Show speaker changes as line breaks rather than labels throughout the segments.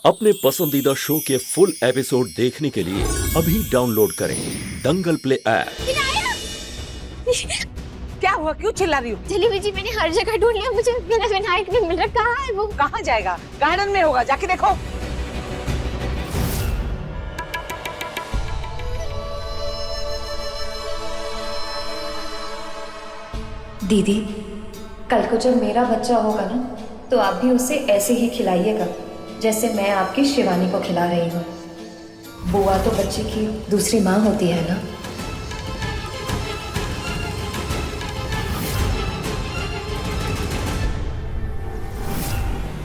अपने पसंदीदा शो के फुल एपिसोड देखने के लिए अभी डाउनलोड करें दंगल प्ले ऐप।
क्या हुआ, क्यों चिल्ला रही हो?
जलेबी जी, मैंने हर जगह ढूंढ लिया, मुझे मेरा विनायक नहीं मिल रहा। कहाँ है वो?
कहाँ जाएगा? गार्डन में होगा, जाके देखो।
दीदी, कल को जब मेरा बच्चा होगा ना, तो आप भी उसे ऐसे ही खिलाइएगा जैसे मैं आपकी शिवानी को खिला रही हूँ। बुआ तो बच्चे की दूसरी माँ होती है ना।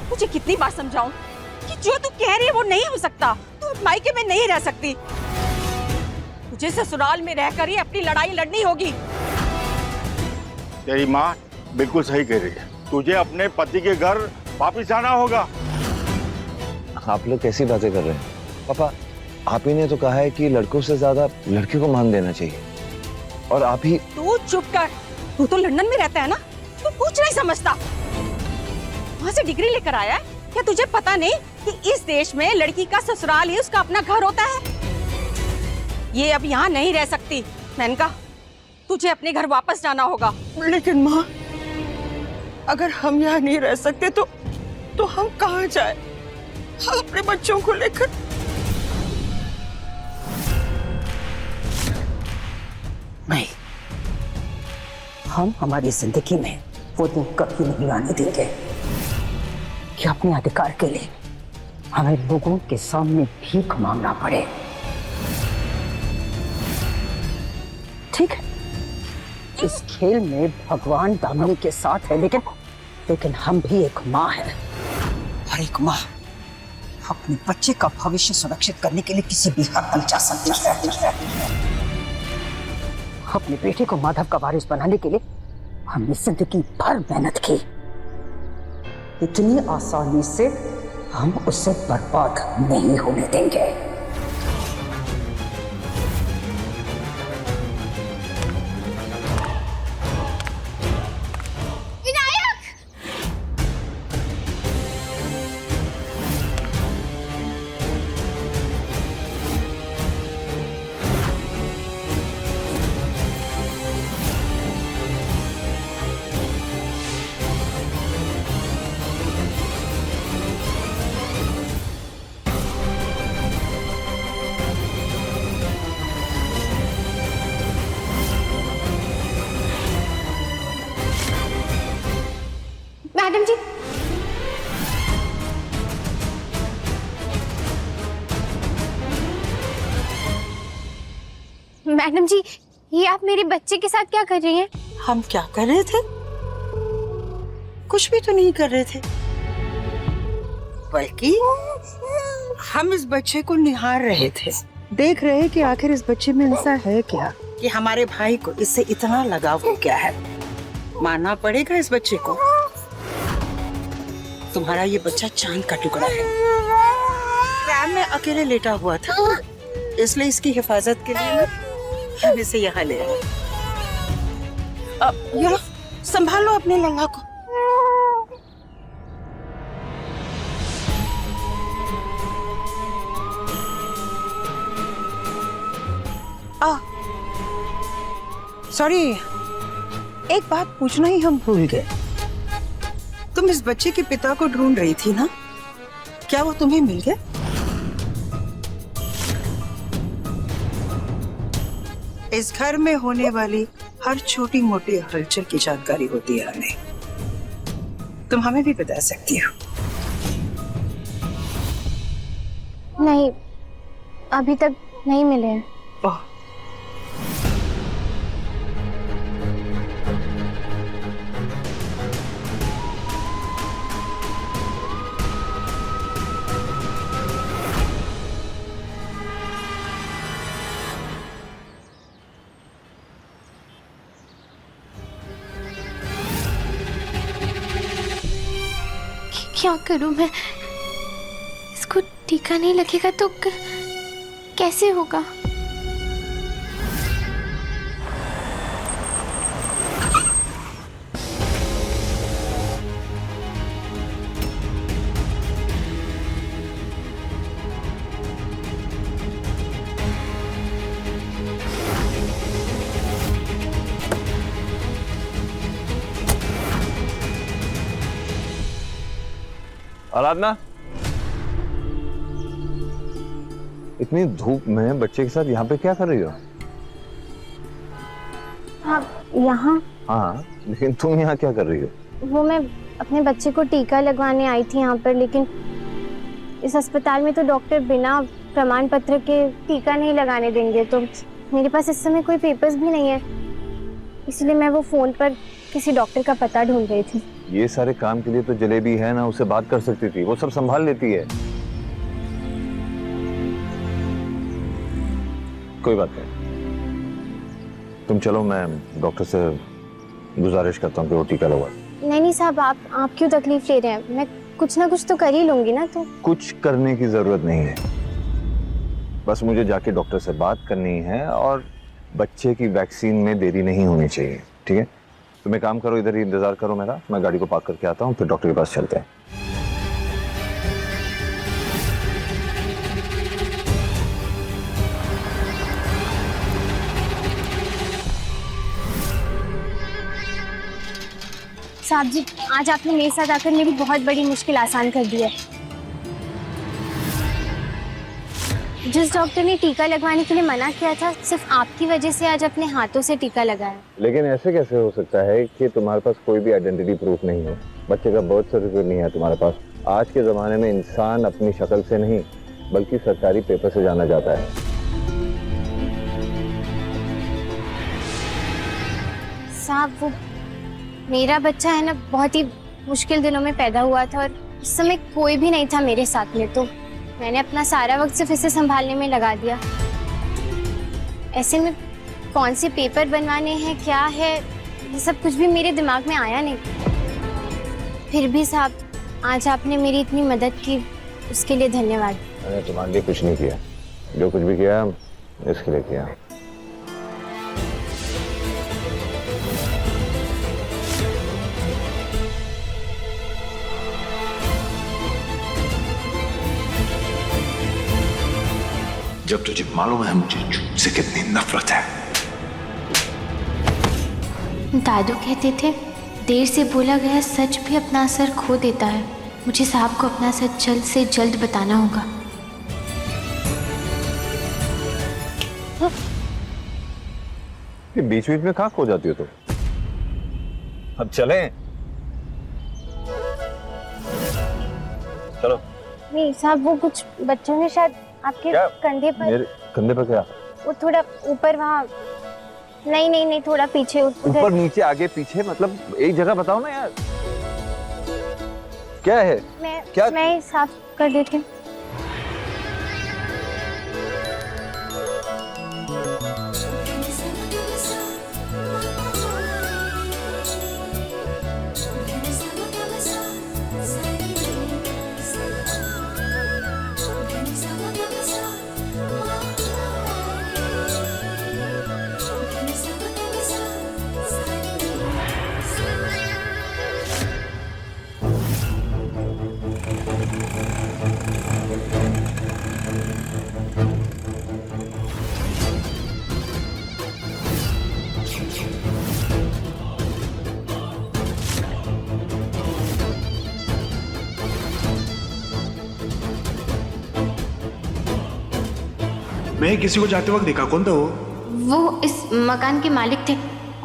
मुझे कितनी बार समझाऊं कि जो तू कह रही है वो नहीं हो सकता। तू मायके में नहीं रह सकती, तुझे ससुराल में रहकर ही अपनी लड़ाई लड़नी होगी।
तेरी माँ बिल्कुल सही कह रही है, तुझे अपने पति के घर वापिस आना होगा।
आप लोग कैसी बातें कर रहे हैं? पापा, आप ही ने तो कहा है कि लड़कों से ज्यादा लड़की को मान देना चाहिए, और आप ही।
तू चुप कर, तू तो लंदन में रहता है ना, तू कुछ नहीं समझता। वहाँ से डिग्री लेकर आया है, क्या तुझे पता नहीं कि इस देश में लड़की का ससुराल ही उसका अपना घर होता है? ये अब यहाँ नहीं रह सकती। मेनका, तुझे अपने घर वापस जाना होगा।
लेकिन माँ, अगर हम यहाँ नहीं रह सकते तो हम कहाँ जाए अपने बच्चों को लेकर?
नहीं, हम हमारी जिंदगी में वो दिन कभी नहीं आने देंगे कि अपने अधिकार के लिए हमें लोगों के सामने भीख मांगना पड़े। ठीक है, इस खेल में भगवान दामिनी के साथ है, लेकिन हम भी एक माँ है, और एक माँ अपने बच्चे का भविष्य सुरक्षित करने के लिए किसी भी हद तक जा सकती है। अपने बेटे को माधव का वारिस बनाने के लिए हमने जिंदगी भर मेहनत की, इतनी आसानी से हम उसे बर्बाद नहीं होने देंगे।
मैडम जी, मैडम जी, ये आप मेरे बच्चे के साथ क्या कर रही हैं?
हम क्या कर रहे थे? कुछ भी तो नहीं कर रहे थे, बल्कि हम इस बच्चे को निहार रहे थे, देख रहे कि आखिर इस बच्चे में ऐसा है क्या कि हमारे भाई को इससे इतना लगाव हो गया है। मानना पड़ेगा इस बच्चे को, तुम्हारा ये बच्चा चांद का टुकड़ा है। ट्रैम में अकेले लेटा हुआ था, इसलिए इसकी हिफाजत के लिए हम इसे यहाँ ले आए। ये लो, संभालो अपने लल्ला को। सॉरी, एक बात पूछना ही हम भूल गए। तुम इस बच्चे के पिता को ढूंढ रही थी ना, क्या वो तुम्हें मिल गया? इस घर में होने वाली हर छोटी मोटी हलचल की जानकारी होती है हमें, तुम हमें भी बता सकती हो।
नहीं, अभी तक नहीं मिले हैं।
ओह,
क्या करूं मैं? इसको टीका नहीं लगेगा तो कैसे होगा?
आराधना, इतनी धूप में बच्चे के साथ यहाँ पे क्या कर रही हो?
आप यहाँ?
हाँ, लेकिन तुम यहाँ क्या कर रही हो?
वो मैं अपने बच्चे को टीका लगवाने आई थी यहाँ पर, लेकिन इस अस्पताल में तो डॉक्टर बिना प्रमाण पत्र के टीका नहीं लगाने देंगे, तो मेरे पास इस समय कोई पेपर्स भी नहीं है, इसलिए मैं वो फोन पर किसी डॉक्टर का पता ढूंढ रही थी।
ये सारे काम के लिए तो जलेबी है ना, उससे बात कर सकती थी, वो सब संभाल लेती है। कोई बात नहीं, तुम चलो, मैं डॉक्टर से गुजारिश करता हूँ कि वो टीका लगवा।
नहीं साहब, आप क्यों तकलीफ ले रहे हैं? मैं कुछ ना कुछ तो कर ही लूंगी ना। तो
कुछ करने की जरूरत नहीं है, बस मुझे जाके डॉक्टर से बात करनी है और बच्चे की वैक्सीन में देरी नहीं होनी चाहिए, ठीक है? तुम एक काम करो, इधर ही इंतजार करो मेरा, मैं गाड़ी को पार्क करके आता हूँ, फिर डॉक्टर के पास चलते हैं।
साहब जी, आज आपने मेरे साथ आकर मेरी बहुत बड़ी मुश्किल आसान कर दी है। जिस डॉक्टर ने टीका लगवाने के लिए मना किया था, सिर्फ आपकी वजह से आज अपने हाथों से टीका लगाया।
लेकिन ऐसे कैसे हो सकता है कि तुम्हारे पास कोई भी आइडेंटिटी प्रूफ नहीं हो, बच्चे का बर्थ सर्टिफिकेट नहीं है तुम्हारे पास? आज के जमाने में इंसान अपनी शक्ल से नहीं बल्कि सरकारी पेपर से जाना जाता है।
साहब, वो मेरा बच्चा है ना, बहुत ही मुश्किल दिनों में पैदा हुआ था और उस समय कोई भी नहीं था मेरे साथ में, तो मैंने अपना सारा वक्त सिर्फ इसे संभालने में लगा दिया। ऐसे में कौन से पेपर बनवाने हैं, क्या है, ये सब कुछ भी मेरे दिमाग में आया नहीं। फिर भी साहब, आज आपने मेरी इतनी मदद की, उसके लिए धन्यवाद।
मैंने तुम्हारे लिए कुछ नहीं किया, जो कुछ भी किया इसके लिए किया।
जब तुझे मालूम है मुझे झूठ से कितनी नफरत है।
दादू कहते थे, देर से बोला गया सच भी अपना असर खो देता है। मुझे साहब को अपना सच जल्द से जल्द बताना होगा।
बीच बीच में कहाँ खो जाती हो तुम? अब चलें? चलो।
नहीं साहब, वो कुछ बच्चों ने शायद आपके कंधे पर।
मेरे कंधे पर क्या?
वो थोड़ा ऊपर, वहाँ। नहीं, थोड़ा पीछे।
ऊपर नीचे आगे पीछे, मतलब एक जगह बताओ ना यार, क्या है?
मैं साफ कर देती हूँ।
मैं किसी को जाते वक्त देखा, कौन था वो?
वो इस मकान के मालिक थे,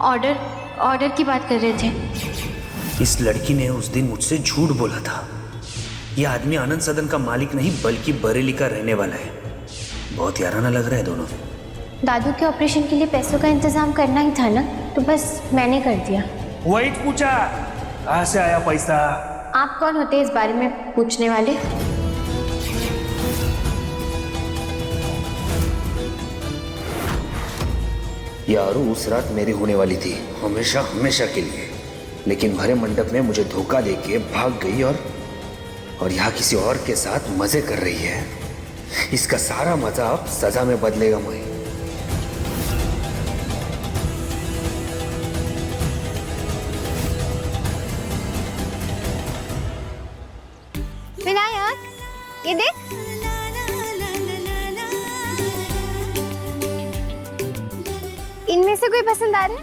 ऑर्डर की बात कर रहे थे।
इस लड़की ने उस दिन मुझसे झूठ बोला था। यह आदमी आनंद सदन का मालिक नहीं बल्कि बरेली का रहने वाला है। बहुत याराना लग रहा है दोनों।
दादू के ऑपरेशन के लिए पैसों का इंतजाम करना ही था ना, तो बस मैंने कर दिया।
वही पूछा, कहाँ से आया पैसा?
आप कौन होते इस बारे में पूछने वाले?
यारू उस रात मेरी होने वाली थी, हमेशा हमेशा के लिए, लेकिन भरे मंडप में मुझे धोखा देके भाग गई और यहाँ किसी और के साथ मजे कर रही है। इसका सारा मजा अब सजा में बदलेगा। मुझे
विनायक, ये देख। इनमें से कोई पसंद आ रहा है?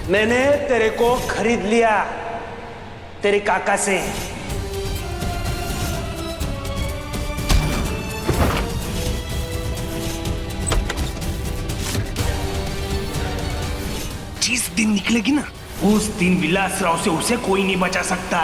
मैंने तेरे को खरीद लिया तेरे काका से। जिस दिन निकलेगी ना, उस दिन विलास राव से उसे कोई नहीं बचा सकता।